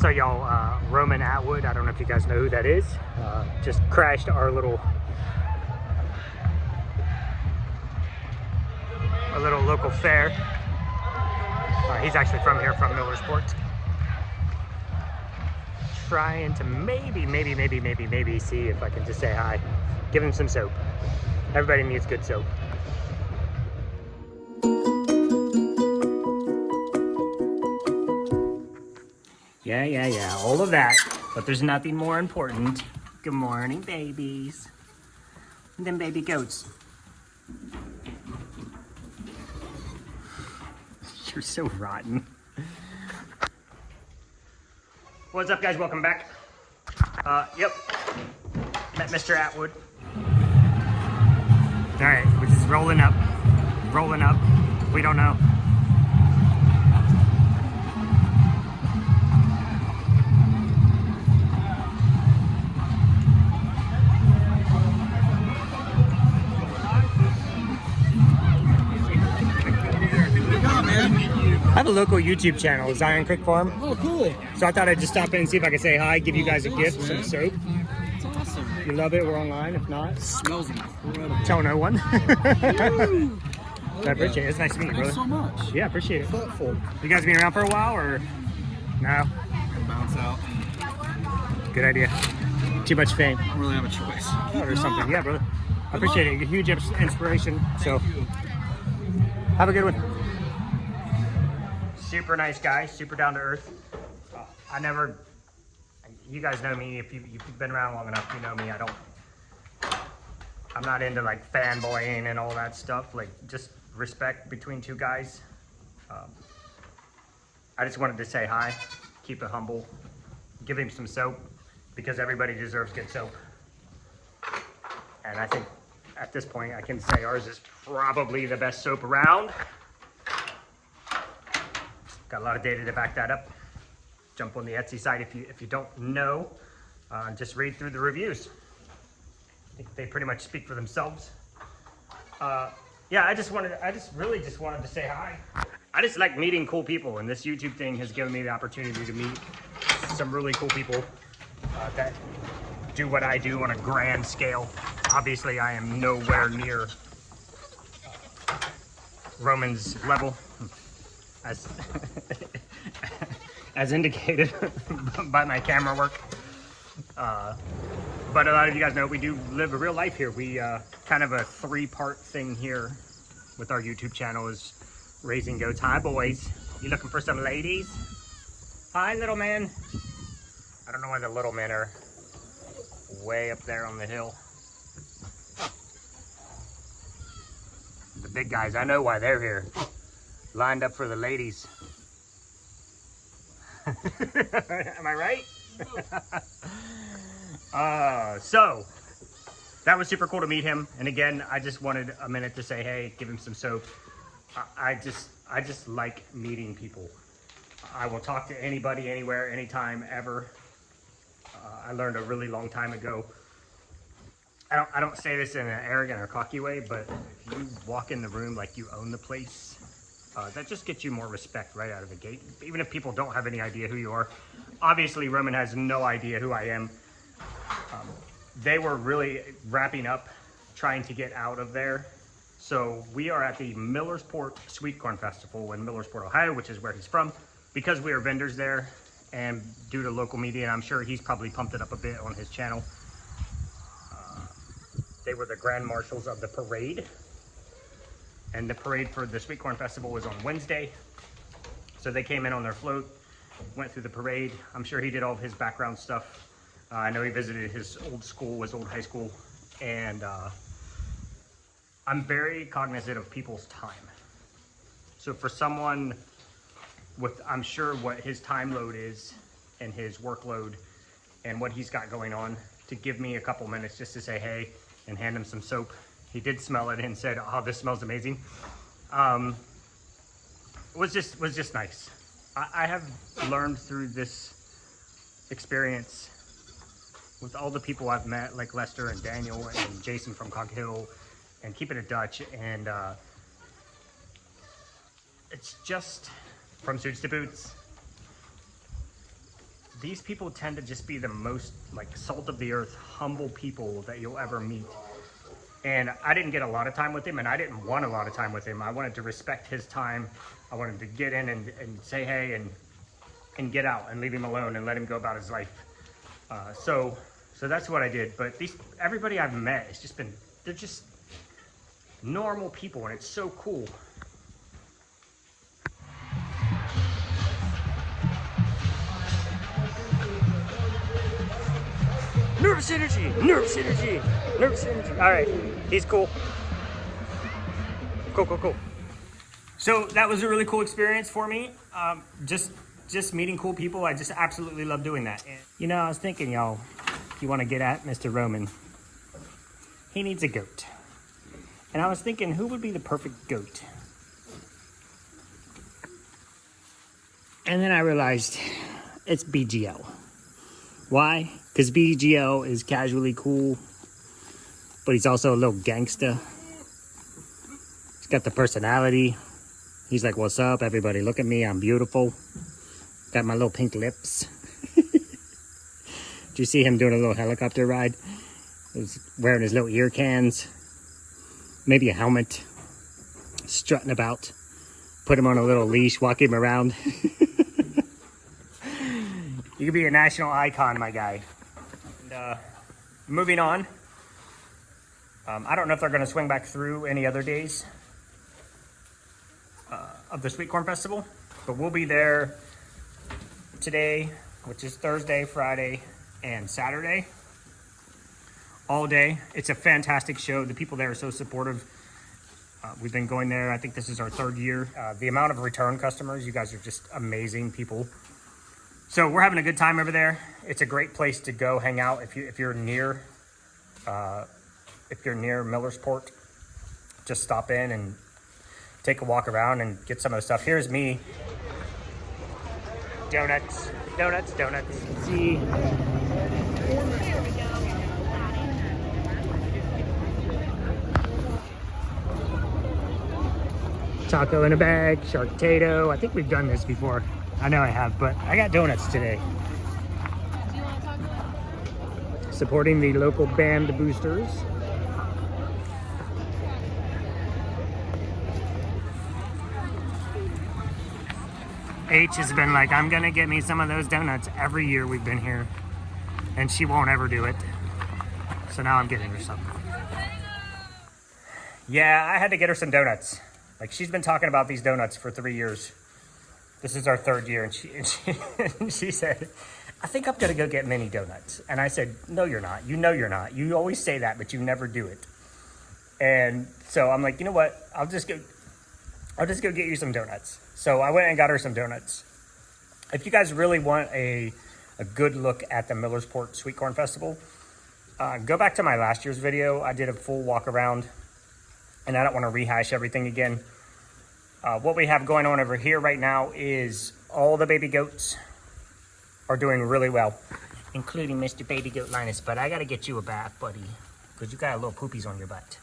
So y'all, Roman Atwood, I don't know if you guys know who that is, just crashed our little local fair. He's actually from here, from Millersport. Trying to maybe see if I can just say hi. Give him some soap. Everybody needs good soap. Yeah, all of that. But there's nothing more important. Good morning, babies. And then baby goats. You're so rotten. What's up, guys? Welcome back. Yep. Met Mr. Atwood. All right, we're just rolling up. We don't know. I have a local YouTube channel, Zion Creek Farm. Oh, cool. So I thought I'd just stop in and see if I could say hi, give you guys a gift, some soap. It's awesome. If you love it, we're online. If not, It smells incredible. tell no one. I appreciate it. It's nice to meet you, brother. Thanks so much. Yeah, appreciate it. Thoughtful. You guys been around for a while, or no? Bounce out. Good idea. Too much fame. I don't really have a choice. Oh, or something. Yeah, brother. I appreciate it. You're a huge inspiration. So, have a good one. Super nice guy, super down to earth. You guys know me, if you've been around long enough, you know me. I'm not into like fanboying and all that stuff, like just respect between two guys. I just wanted to say hi, keep it humble, give him some soap, because everybody deserves good soap. And I think at this point I can say ours is probably the best soap around. Got a lot of data to back that up. Jump on the Etsy site if you don't know. Just read through the reviews. I think they pretty much speak for themselves. Yeah, I really just wanted to say hi. I just like meeting cool people, and this YouTube thing has given me the opportunity to meet some really cool people that do what I do on a grand scale. Obviously, I am nowhere near Roman's level. As indicated by my camera work. But a lot of you guys know we do live a real life here. We kind of a three-part thing here with our YouTube channel is raising goats. Hi, boys. You looking for some ladies? Hi, little man. I don't know why the little men are way up there on the hill. The big guys, I know why they're here. Lined up for the ladies. Am I right? So that was super cool to meet him. And again, I just wanted a minute to say, hey, give him some soap. I just like meeting people. I will talk to anybody, anywhere, anytime, ever. I learned a really long time ago. I don't say this in an arrogant or cocky way, but if you walk in the room like you own the place, that just gets you more respect right out of the gate, even if people don't have any idea who you are. Obviously, Roman has no idea who I am. They were really wrapping up, trying to get out of there. So we are at the Millersport Sweet Corn Festival in Millersport, Ohio, which is where he's from. Because we are vendors there, and due to local media, and I'm sure he's probably pumped it up a bit on his channel. They were the grand marshals of the parade. And the parade for the Sweet Corn Festival was on Wednesday. So they came in on their float, went through the parade. I'm sure he did all of his background stuff. I know he visited his old school, his old high school. And I'm very cognizant of people's time. So for someone with, I'm sure what his time load is and his workload and what he's got going on, to give me a couple minutes just to say hey and hand him some soap. He did smell it and said, oh, this smells amazing. Was just nice. I have learned through this experience with all the people I've met, like Lester and Daniel and Jason from Cog Hill and Keeping It Dutch, and it's just from suits to boots. these people tend to just be the most like salt of the earth, humble people that you'll ever meet. And I didn't get a lot of time with him, and I didn't want a lot of time with him. I wanted to respect his time. I wanted to get in and say hey and get out and leave him alone and let him go about his life. So that's what I did. But everybody I've met, they're just normal people, and it's so cool. Nervous energy, nervous energy, nervous energy. All right, he's cool. Cool. So that was a really cool experience for me. Just meeting cool people. I just absolutely love doing that. And, you know, I was thinking, y'all, if you want to get at Mr. Roman, he needs a goat. And I was thinking, who would be the perfect goat? And then I realized it's BGL. Why? Because BGL is casually cool, but he's also a little gangsta. He's got the personality. He's like, what's up? Everybody look at me. I'm beautiful. Got my little pink lips. Did you see him doing a little helicopter ride? He was wearing his little ear cans. Maybe a helmet. Strutting about. Put him on a little leash. Walk him around. You could be a national icon, my guy. And, moving on. I don't know if they're going to swing back through any other days of the Sweet Corn Festival, but we'll be there today, which is Thursday, Friday, and Saturday. All day. It's a fantastic show. The people there are so supportive. We've been going there. I think this is our 3rd year. The amount of return customers, you guys are just amazing people. So we're having a good time over there. It's a great place to go hang out if you're near Millersport. Just stop in and take a walk around and get some of the stuff. Here's me. Donuts. See. Taco in a bag, shark potato. I think we've done this before. I know I have, but I got donuts today. Do you want to talk about it? Supporting the local band boosters. H has been like, I'm gonna get me some of those donuts every year we've been here. And she won't ever do it. So now I'm getting her some. Yeah, I had to get her some donuts. Like, she's been talking about these donuts for 3 years. This is our 3rd year, and she said, I think I'm gonna go get mini donuts. And I said, no, you're not. You know you're not. You always say that, but you never do it. And so I'm like, you know what? I'll just go get you some donuts. So I went and got her some donuts. If you guys really want a good look at the Millersport Sweet Corn Festival, go back to my last year's video. I did a full walk around, and I don't want to rehash everything again. What we have going on over here right now is all the baby goats are doing really well, including Mr. Baby Goat Linus. But I got to get you a bath, buddy, because you got a little poopies on your butt.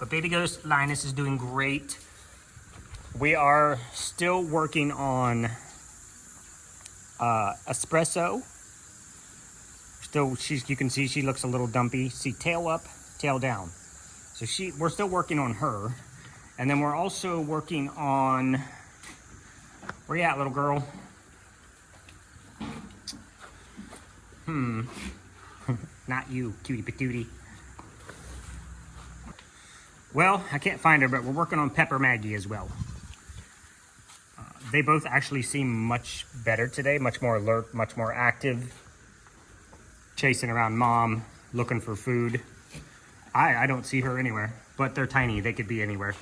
But Baby Goat Linus is doing great. We are still working on espresso. You can see she looks a little dumpy. See, tail up, tail down. So we're still working on her. And then we're also working on, where you at, little girl? Not you, cutie patootie. Well, I can't find her, but we're working on Pepper Maggie as well. They both actually seem much better today, much more alert, much more active. Chasing around mom, looking for food. I don't see her anywhere, but they're tiny. They could be anywhere.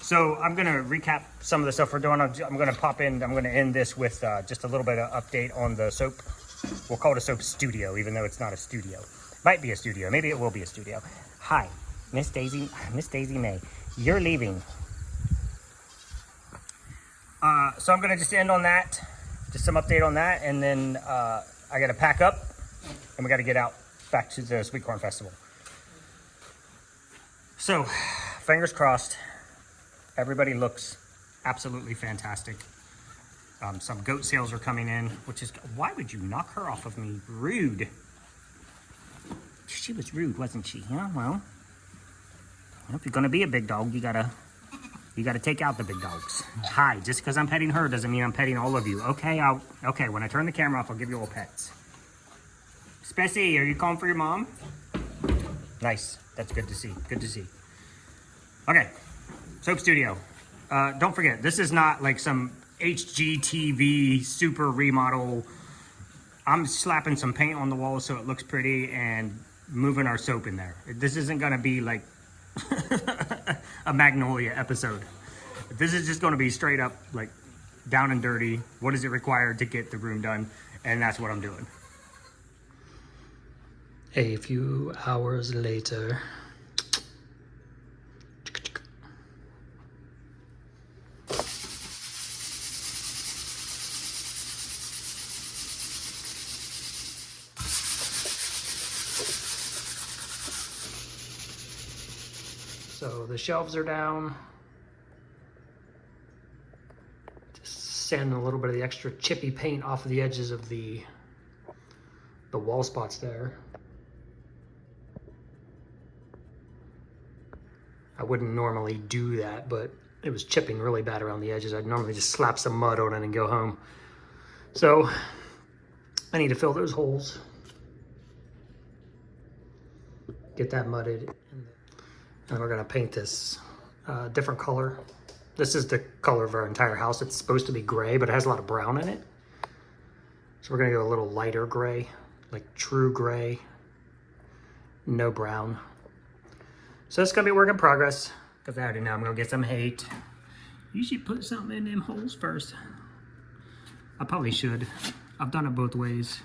So I'm going to recap some of the stuff we're doing. I'm going to end this with just a little bit of update on the soap. We'll call it a soap studio, even though it's not a studio. Might be a studio. Maybe it will be a studio. Hi, Miss Daisy May. You're leaving. So I'm going to just end on that. Just some update on that. And then I got to pack up and we got to get out back to the Sweet Corn Festival. So, fingers crossed. Everybody looks absolutely fantastic. Some goat sales are coming in, which is, why would you knock her off of me? Rude. She was rude, wasn't she? Yeah, well, if you're gonna be a big dog, you gotta take out the big dogs. Hi, just because I'm petting her doesn't mean I'm petting all of you. Okay, okay, when I turn the camera off, I'll give you all pets. Spessy, are you calling for your mom? Nice, that's good to see, good to see. Okay, Soap Studio. Don't forget, this is not like some HGTV super remodel. I'm slapping some paint on the wall so it looks pretty and moving our soap in there. This isn't gonna be like a Magnolia episode. This is just gonna be straight up like down and dirty. What is it required to get the room done? And that's what I'm doing. A few hours later. So the shelves are down. Just sanding a little bit of the extra chippy paint off of the edges of the wall spots there. I wouldn't normally do that, but it was chipping really bad around the edges. I'd normally just slap some mud on it and go home. So I need to fill those holes. Get that mudded. And we're gonna paint this different color. This is the color of our entire house. It's supposed to be gray, but it has a lot of brown in it. So we're gonna go a little lighter gray, like true gray, no brown. So it's gonna be a work in progress, because I already know I'm gonna get some hate. You should put something in them holes first. I probably should. I've done it both ways.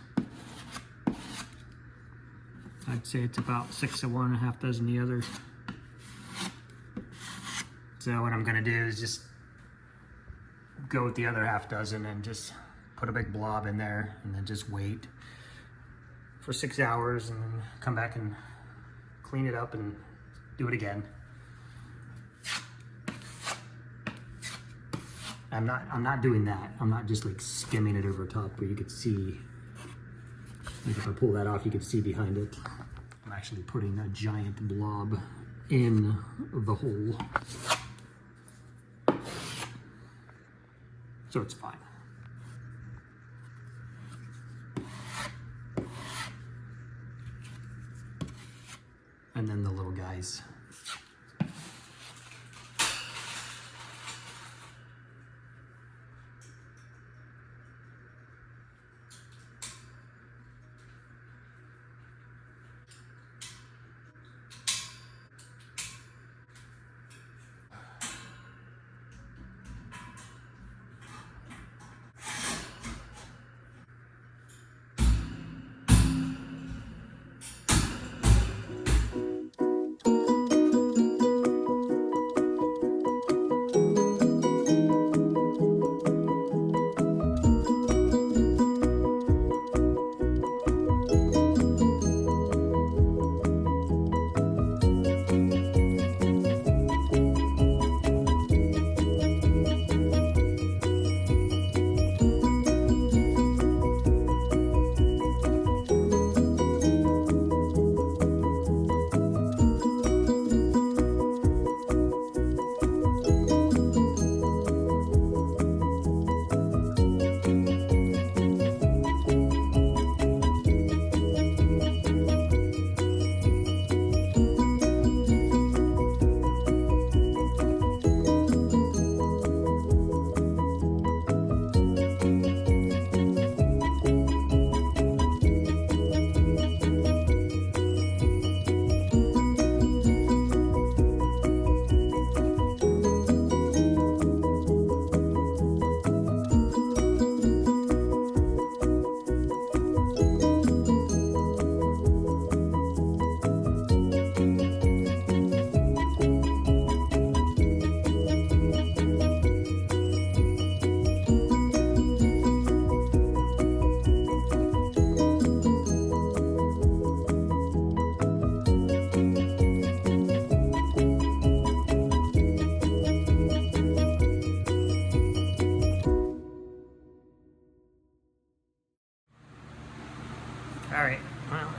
I'd say it's about 6 of one and a half dozen the other. So what I'm gonna do is just go with the other half dozen and just put a big blob in there and then just wait for 6 hours and then come back and clean it up and do it again. I'm not doing that. I'm not just like skimming it over top where you could see, like if I pull that off, you can see behind it. I'm actually putting a giant blob in the hole. So it's fine. And then the little guys.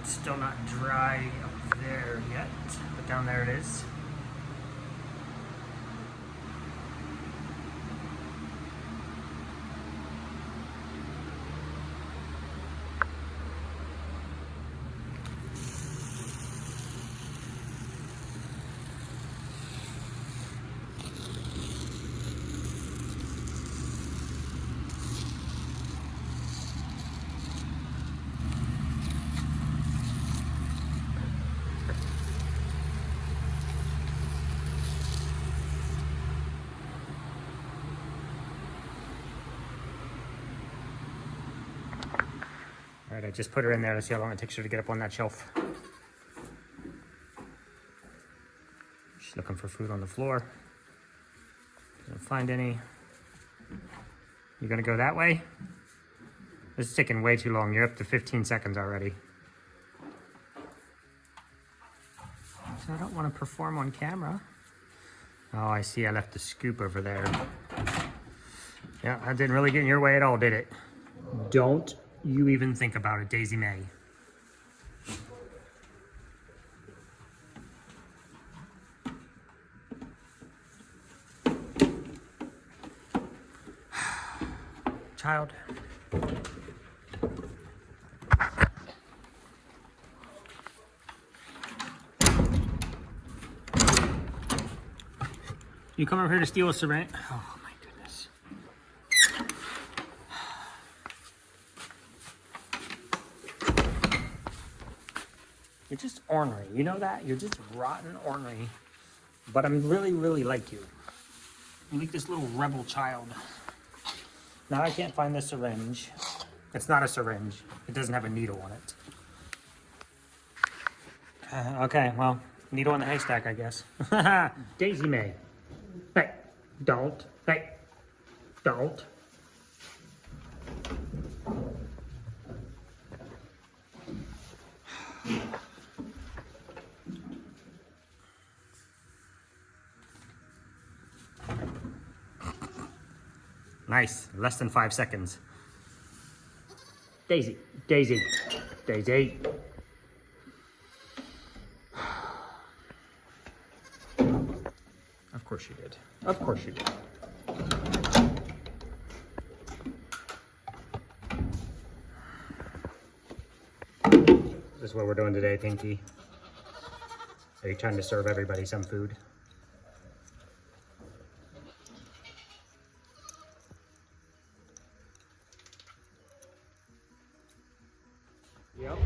It's still not dry up there yet, but down there it is. All right, I just put her in there. Let's see how long it takes her to get up on that shelf. She's looking for food on the floor. Doesn't find any. You gonna go that way? This is taking way too long. You're up to 15 seconds already. So I don't want to perform on camera. Oh, I see. I left the scoop over there. Yeah, that didn't really get in your way at all, did it? Don't you even think about it, Daisy May. Child. You come over here to steal a syringe? Oh my goodness. You're just ornery. You know that? You're just rotten ornery. But I'm really, really like you. I'm like this little rebel child. Now I can't find the syringe. It's not a syringe. It doesn't have a needle on it. Okay, well, needle in the haystack, I guess. Daisy May. Hey, don't. Hey, don't. Nice, less than 5 seconds. Daisy, Daisy, Daisy. Of course you did. Of course you did. This is what we're doing today, Pinky. Are you trying to serve everybody some food? Yep.